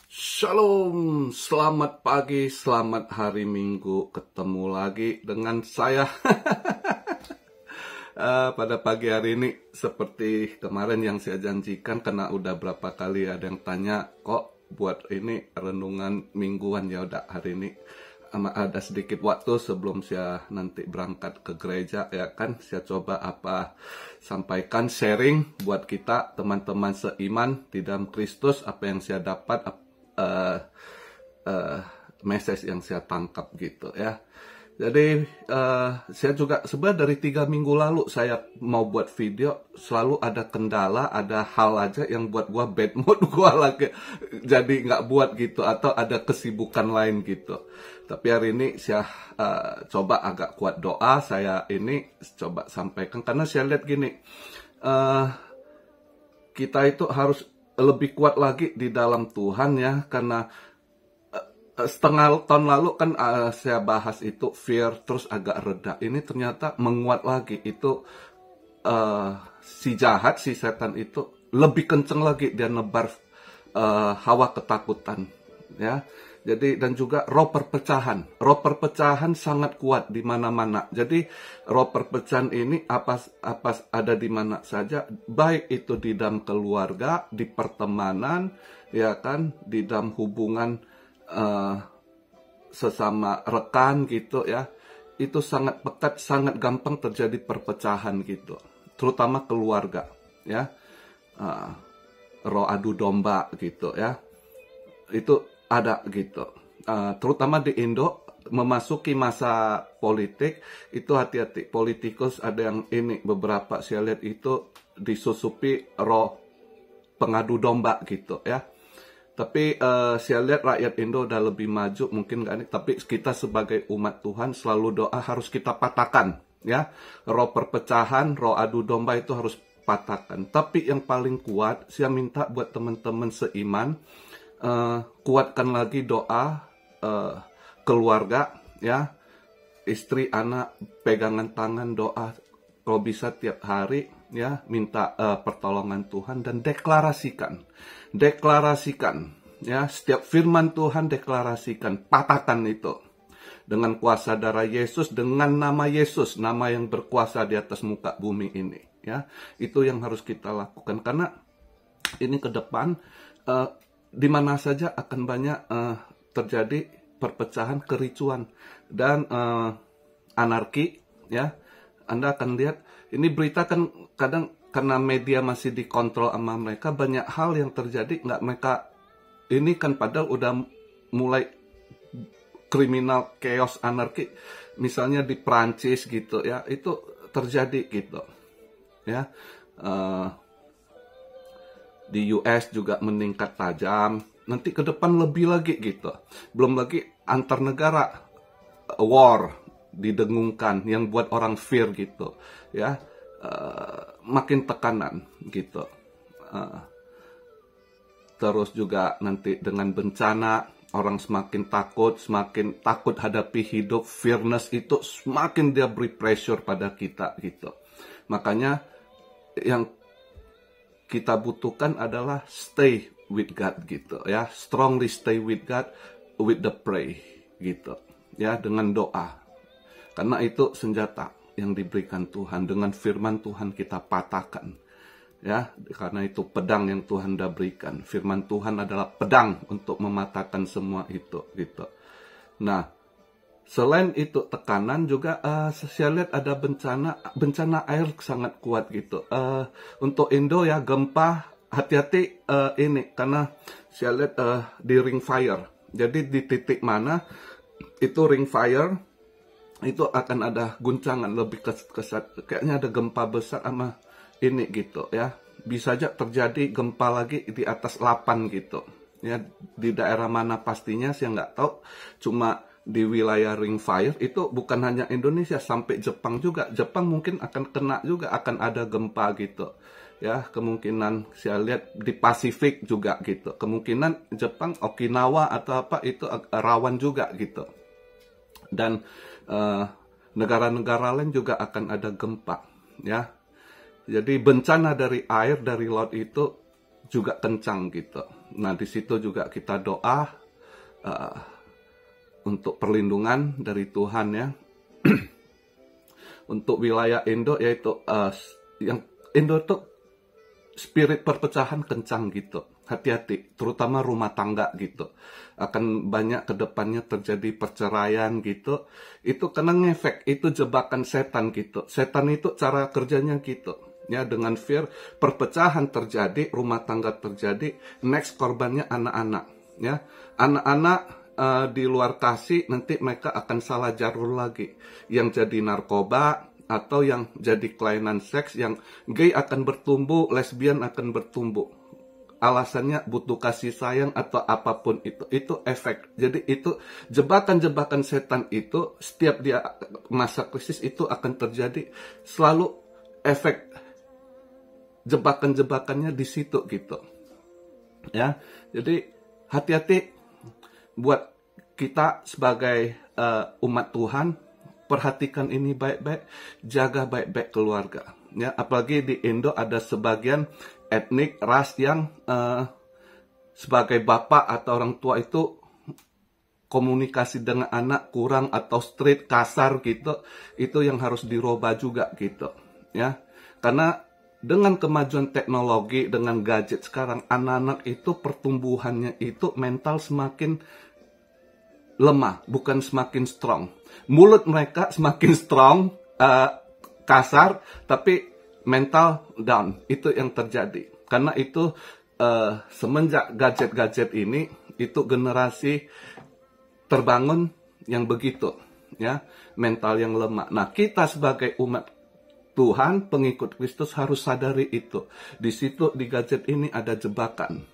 Shalom, selamat pagi, selamat hari Minggu. Ketemu lagi dengan saya pada pagi hari ini. Seperti kemarin yang saya janjikan, karena udah berapa kali ada yang tanya, kok buat ini renungan mingguan. Ya udah, hari ini ada sedikit waktu sebelum saya nanti berangkat ke gereja, ya kan, saya coba sampaikan sharing buat kita teman-teman seiman di dalam Kristus, apa yang saya dapat, message yang saya tangkap gitu ya. Jadi saya juga sebenarnya dari 3 minggu lalu saya mau buat video, selalu ada kendala, ada hal aja yang buat gua bad mood, gua lagi jadi nggak buat gitu, atau ada kesibukan lain gitu. Tapi hari ini saya coba agak kuat doa, saya ini coba sampaikan, karena saya lihat gini, kita itu harus lebih kuat lagi di dalam Tuhan ya, karena setengah tahun lalu kan saya bahas itu fear, terus agak reda. Ini ternyata menguat lagi, itu si jahat, si setan itu lebih kenceng lagi, dia nebar hawa ketakutan ya. Jadi, dan juga roh perpecahan sangat kuat di mana-mana. Jadi roh perpecahan ini apa ada di mana saja, baik itu di dalam keluarga, di pertemanan, ya kan, di dalam hubungan sesama rekan gitu ya. Itu sangat pekat, sangat gampang terjadi perpecahan gitu, terutama keluarga ya. Roh adu domba gitu ya, itu ada gitu, terutama di Indo memasuki masa politik itu hati-hati. Politikus ada yang ini, beberapa saya lihat itu disusupi roh pengadu domba gitu ya. Tapi saya lihat rakyat Indo udah lebih maju mungkin kan, tapi kita sebagai umat Tuhan selalu doa harus kita patahkan ya. Roh perpecahan, roh adu domba itu harus patahkan. Tapi yang paling kuat saya minta buat teman-teman seiman, kuatkan lagi doa keluarga ya, istri, anak, pegangan tangan, doa kalau bisa tiap hari ya, minta pertolongan Tuhan, dan deklarasikan ya, setiap firman Tuhan deklarasikan, patahkan itu dengan kuasa darah Yesus, dengan nama Yesus, nama yang berkuasa di atas muka bumi ini ya. Itu yang harus kita lakukan, karena ini ke depan di mana saja akan banyak terjadi perpecahan, kericuan, dan anarki ya. Anda akan lihat ini berita kan kadang karena media masih dikontrol sama mereka, banyak hal yang terjadi nggak mereka ini kan, padahal udah mulai kriminal, chaos, anarki, misalnya di Prancis gitu ya, itu terjadi gitu ya. Di US juga meningkat tajam, nanti ke depan lebih lagi gitu. Belum lagi antar negara war didengungkan yang buat orang fear gitu ya, makin tekanan gitu. Terus juga nanti dengan bencana, orang semakin takut hadapi hidup, fearness itu semakin dia beri pressure pada kita gitu. Makanya yang kita butuhkan adalah stay with God gitu ya, strongly stay with God, with the pray gitu ya, dengan doa, karena itu senjata yang diberikan Tuhan. Dengan firman Tuhan kita patahkan ya, karena itu pedang yang Tuhan dah berikan. Firman Tuhan adalah pedang untuk mematahkan semua itu gitu. Nah, selain itu tekanan juga, saya lihat ada bencana air sangat kuat gitu. Untuk Indo ya, gempa, hati-hati ini, karena saya lihat di ring fire. Jadi di titik mana itu ring fire, itu akan ada guncangan lebih kayaknya ada gempa besar sama ini gitu ya. Bisa aja terjadi gempa lagi di atas 8 gitu ya. Di daerah mana pastinya saya nggak tahu, cuma di wilayah ring fire itu bukan hanya Indonesia, sampai Jepang juga. Jepang mungkin akan kena juga, akan ada gempa gitu ya. Kemungkinan saya lihat di Pasifik juga gitu, kemungkinan Jepang, Okinawa atau apa itu rawan juga gitu. Dan negara-negara lain juga akan ada gempa ya. Jadi bencana dari air, dari laut itu juga kencang gitu. Nah, di situ juga kita doa untuk perlindungan dari Tuhan ya. Untuk wilayah Indo yaitu yang Indo tuh spirit perpecahan kencang gitu. Hati-hati, terutama rumah tangga gitu. Akan banyak kedepannya terjadi perceraian gitu. Itu kena ngefek, itu jebakan setan gitu. Setan itu cara kerjanya gitu. Ya, dengan fear, perpecahan terjadi, rumah tangga terjadi, next korbannya anak-anak. Ya, anak-anak di luar kasih, nanti mereka akan salah jalur lagi. Yang jadi narkoba, atau yang jadi kelainan seks, yang gay akan bertumbuh, lesbian akan bertumbuh. Alasannya butuh kasih sayang atau apapun itu efek. Jadi itu jebakan-jebakan setan itu setiap dia masa krisis itu akan terjadi, selalu efek jebakan-jebakannya di situ gitu. Ya, jadi hati-hati buat kita sebagai umat Tuhan, perhatikan ini baik-baik, jaga baik-baik keluarga. Ya, apalagi di Indo ada sebagian etnik ras yang sebagai bapak atau orang tua itu komunikasi dengan anak kurang atau straight kasar gitu, itu yang harus dirubah juga gitu. Ya, karena dengan kemajuan teknologi, dengan gadget sekarang, anak-anak itu pertumbuhannya itu mental semakin lemah, bukan semakin strong. Mulut mereka semakin strong, kasar, tapi mental down. Itu yang terjadi. Karena itu semenjak gadget-gadget ini, itu generasi terbangun yang begitu, ya, mental yang lemah. Nah, kita sebagai umat Tuhan, pengikut Kristus harus sadari itu. Di situ di gadget ini ada jebakan.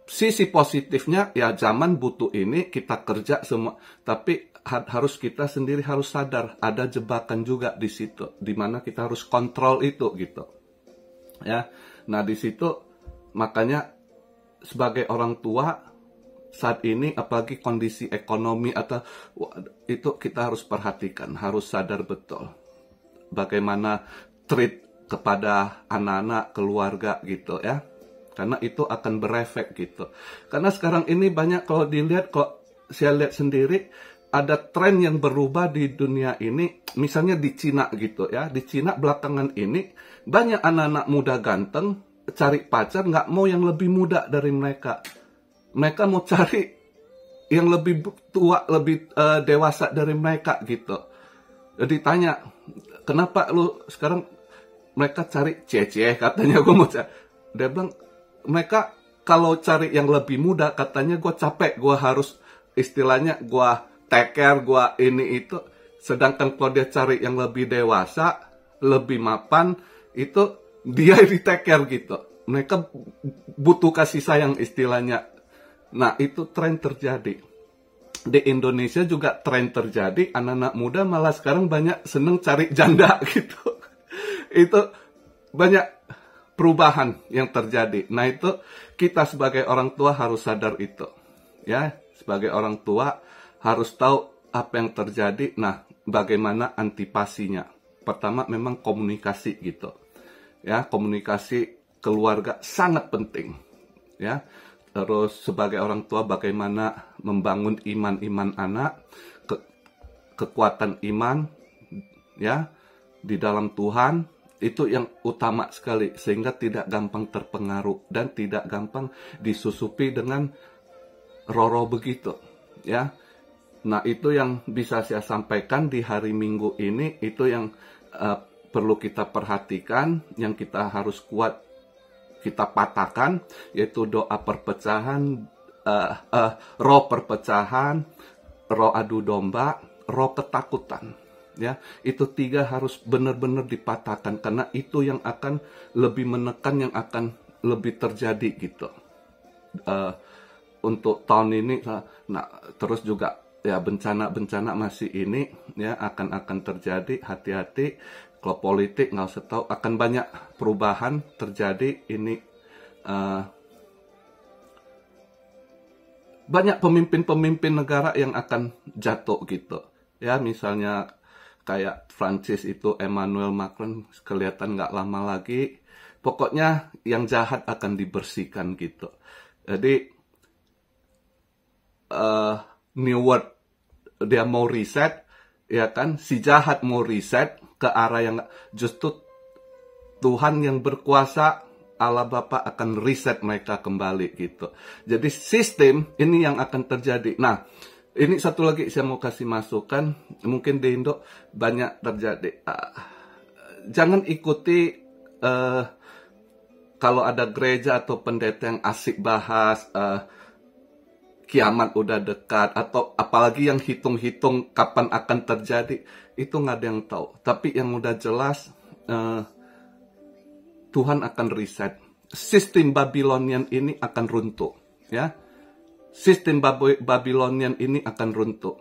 Sisi positifnya ya zaman butuh ini kita kerja semua, tapi harus kita sendiri harus sadar ada jebakan juga di situ, di mana kita harus kontrol itu gitu. Ya. Nah, di situ makanya sebagai orang tua saat ini apalagi kondisi ekonomi atau itu kita harus perhatikan, harus sadar betul bagaimana treat kepada anak-anak, keluarga gitu ya. Karena itu akan berefek gitu. Karena sekarang ini banyak kalau dilihat, kalau saya lihat sendiri, ada tren yang berubah di dunia ini. Misalnya di Cina gitu ya. Di Cina belakangan ini, banyak anak-anak muda ganteng, cari pacar, nggak mau yang lebih muda dari mereka. Mereka mau cari yang lebih tua, lebih dewasa dari mereka gitu. Jadi tanya, kenapa lu sekarang mereka cari cece, katanya gue mau cari. Dia bilang, mereka kalau cari yang lebih muda, katanya gue capek, gue harus istilahnya gue take care, gue ini itu. Sedangkan kalau dia cari yang lebih dewasa, lebih mapan, itu dia di take care gitu. Mereka butuh kasih sayang istilahnya. Nah, itu tren terjadi. Di Indonesia juga tren terjadi, anak-anak muda malah sekarang banyak seneng cari janda gitu. Itu banyak perubahan yang terjadi. Nah, itu kita sebagai orang tua harus sadar itu. Ya, sebagai orang tua harus tahu apa yang terjadi. Nah, bagaimana antipasinya. Pertama memang komunikasi gitu. Ya, komunikasi keluarga sangat penting. Ya. Terus sebagai orang tua bagaimana membangun iman anak, kekuatan iman ya di dalam Tuhan. Itu yang utama sekali, sehingga tidak gampang terpengaruh dan tidak gampang disusupi dengan roh-roh begitu, ya. Nah, itu yang bisa saya sampaikan di hari Minggu ini, itu yang perlu kita perhatikan, yang kita harus kuat kita patahkan, yaitu doa perpecahan, roh perpecahan, roh adu domba, roh ketakutan. Ya, itu 3 harus benar-benar dipatahkan karena itu yang akan lebih menekan, yang akan lebih terjadi gitu. Untuk tahun ini, nah terus juga ya bencana masih ini ya akan terjadi. Hati-hati, kalau politik nggak usah tahu, akan banyak perubahan terjadi ini. Banyak pemimpin-pemimpin negara yang akan jatuh gitu. Ya, misalnya kayak Prancis itu Emmanuel Macron kelihatan nggak lama lagi pokoknya yang jahat akan dibersihkan gitu. Jadi New World dia mau reset, ya kan? Si jahat mau reset ke arah yang justru Tuhan yang berkuasa, Allah Bapa akan reset mereka kembali gitu. Jadi sistem ini yang akan terjadi. Nah, ini satu lagi saya mau kasih masukan, mungkin di Indo banyak terjadi. Jangan ikuti kalau ada gereja atau pendeta yang asik bahas kiamat udah dekat, atau apalagi yang hitung-hitung kapan akan terjadi, itu nggak ada yang tahu. Tapi yang udah jelas, Tuhan akan reset. Sistem Babylonian ini akan runtuh, ya. Sistem Babylonian ini akan runtuh.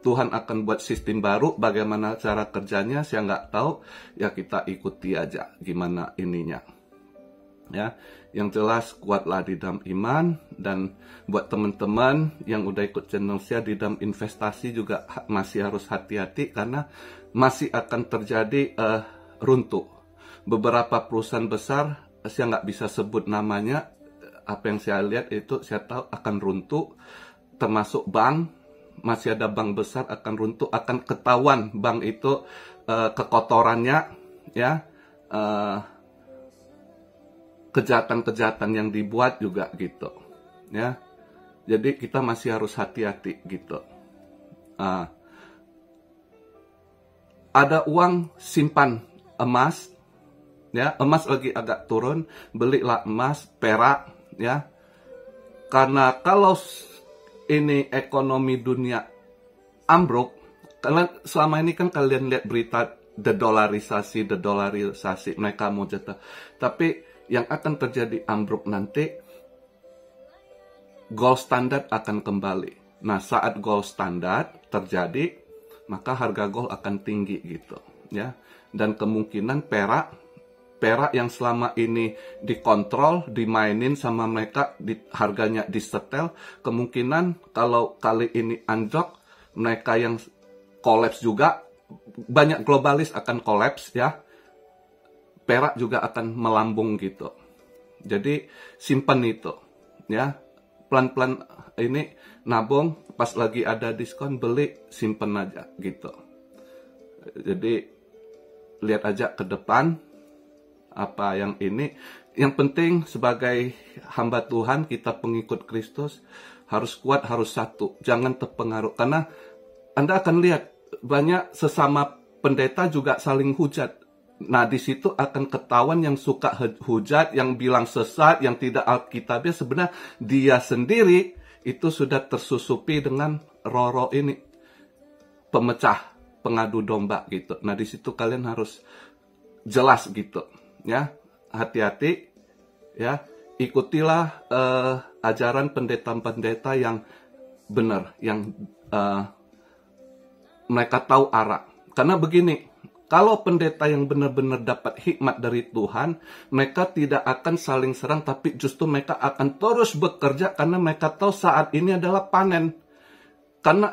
Tuhan akan buat sistem baru. Bagaimana cara kerjanya saya nggak tahu. Ya kita ikuti aja gimana ininya. Ya, yang jelas kuatlah di dalam iman. Dan buat teman-teman yang udah ikut channel saya di dalam investasi juga masih harus hati-hati karena masih akan terjadi runtuh. Beberapa perusahaan besar, saya nggak bisa sebut namanya, apa yang saya lihat itu saya tahu akan runtuh, termasuk bank, masih ada bank besar akan runtuh, akan ketahuan bank itu kekotorannya, ya, kejahatan-kejahatan yang dibuat juga gitu, ya. Jadi kita masih harus hati-hati gitu. Ada uang simpan emas. Ya, emas lagi agak turun, belilah emas, perak, ya. Karena kalau ini ekonomi dunia ambruk, karena selama ini kan kalian lihat berita dedolarisasi, mereka mau jatuh. Tapi yang akan terjadi ambruk nanti, gold standard akan kembali. Nah, saat gold standard terjadi, maka harga gold akan tinggi gitu, ya. Dan kemungkinan perak yang selama ini dikontrol, dimainin sama mereka, harganya disetel, kemungkinan kalau kali ini anjlok, mereka yang kolaps juga, banyak globalis akan kolaps, ya. Perak juga akan melambung gitu. Jadi simpan itu, ya. Pelan-pelan ini nabung, pas lagi ada diskon beli, simpan aja gitu. Jadi lihat aja ke depan apa yang ini. Yang penting sebagai hamba Tuhan, kita pengikut Kristus, harus kuat, harus satu, jangan terpengaruh. Karena Anda akan lihat banyak sesama pendeta juga saling hujat. Nah, di situ akan ketahuan yang suka hujat, yang bilang sesat, yang tidak alkitabiah, sebenarnya dia sendiri itu sudah tersusupi dengan roh-roh ini, pemecah, pengadu domba gitu. Nah, di situ kalian harus jelas gitu. Ya, hati-hati, ya, ikutilah ajaran pendeta-pendeta yang benar, yang mereka tahu arah. Karena begini, kalau pendeta yang benar-benar dapat hikmat dari Tuhan, mereka tidak akan saling serang, tapi justru mereka akan terus bekerja karena mereka tahu saat ini adalah panen. Karena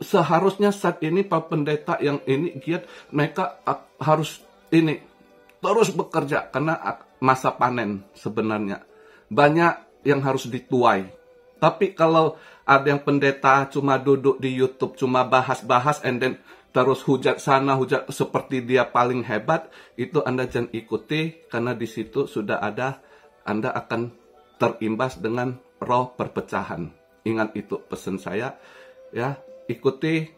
seharusnya saat ini para pendeta yang ini giat, mereka harus ini terus bekerja karena masa panen sebenarnya. Banyak yang harus dituai. Tapi kalau ada yang pendeta cuma duduk di YouTube, cuma bahas-bahas, and then terus hujat sana, hujat seperti dia paling hebat, itu Anda jangan ikuti, karena di situ sudah ada, Anda akan terimbas dengan roh perpecahan. Ingat itu pesan saya, ya, ikuti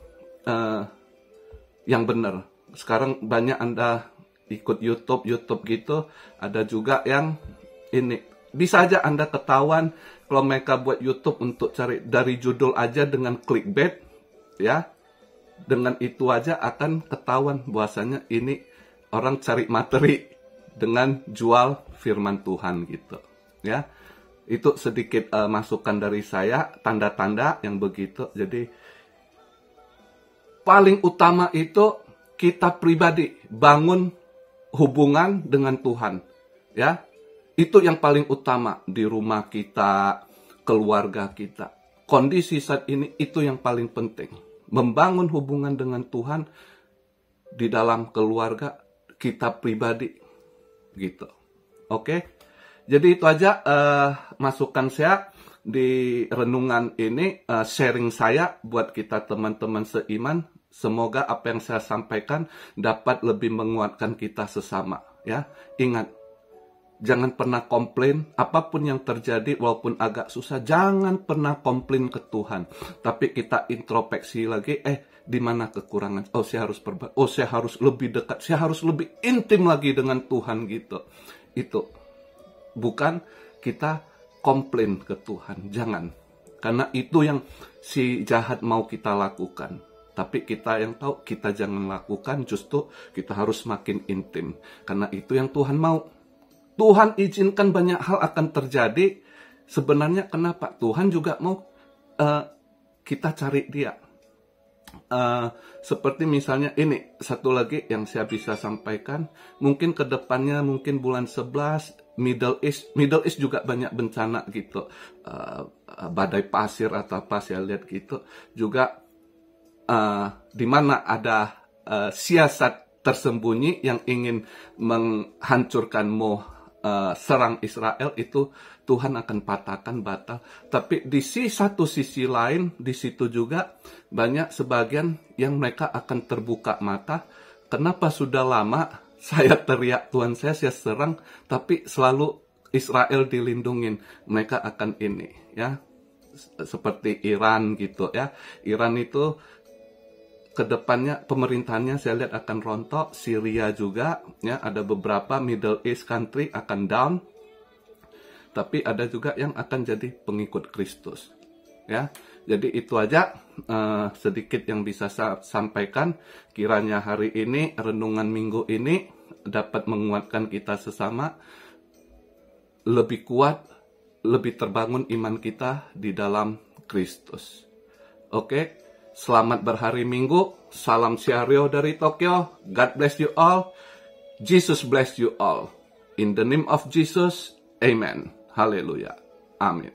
yang benar. Sekarang banyak Anda ikut YouTube gitu, ada juga yang ini. Bisa aja Anda ketahuan kalau mereka buat YouTube untuk cari dari judul aja dengan clickbait, ya. Dengan itu aja akan ketahuan bahwasanya ini orang cari materi dengan jual firman Tuhan gitu, ya. Itu sedikit masukan dari saya, tanda-tanda yang begitu. Jadi paling utama itu kita pribadi bangun hubungan dengan Tuhan, ya. Itu yang paling utama di rumah kita, keluarga kita. Kondisi saat ini itu yang paling penting. Membangun hubungan dengan Tuhan di dalam keluarga kita pribadi gitu. Oke. Jadi itu aja masukan saya di renungan ini, sharing saya buat kita teman-teman seiman. Semoga apa yang saya sampaikan dapat lebih menguatkan kita sesama. Ya, ingat, jangan pernah komplain, apapun yang terjadi walaupun agak susah, jangan pernah komplain ke Tuhan. Tapi kita introspeksi lagi, di mana kekurangan? Oh, saya harus oh, saya harus lebih dekat, saya harus lebih intim lagi dengan Tuhan gitu. Itu bukan kita komplain ke Tuhan, jangan. Karena itu yang si jahat mau kita lakukan. Tapi kita yang tahu, kita jangan lakukan, justru kita harus makin intim. Karena itu yang Tuhan mau. Tuhan izinkan banyak hal akan terjadi. Sebenarnya kenapa? Tuhan juga mau kita cari Dia. Seperti misalnya ini, satu lagi yang saya bisa sampaikan. Mungkin ke depannya, mungkin bulan 11, Middle East juga banyak bencana gitu. Badai pasir atau apa, saya lihat gitu. Juga di mana ada siasat tersembunyi yang ingin menghancurkan serang Israel, itu Tuhan akan patahkan batal. Tapi di satu sisi lain, di situ juga banyak sebagian yang mereka akan terbuka mata. Kenapa sudah lama saya teriak Tuhan saya serang, tapi selalu Israel dilindungin. Mereka akan ini, ya, seperti Iran gitu ya. Iran itu kedepannya pemerintahannya saya lihat akan rontok. Syria juga, ya, ada beberapa Middle East country akan down. Tapi ada juga yang akan jadi pengikut Kristus, ya. Jadi itu aja sedikit yang bisa saya sampaikan. Kiranya hari ini, renungan minggu ini dapat menguatkan kita sesama, lebih kuat, lebih terbangun iman kita di dalam Kristus. Oke. Selamat berhari Minggu. Salam Siario dari Tokyo. God bless you all. Jesus bless you all. In the name of Jesus, amen. Haleluya. Amin.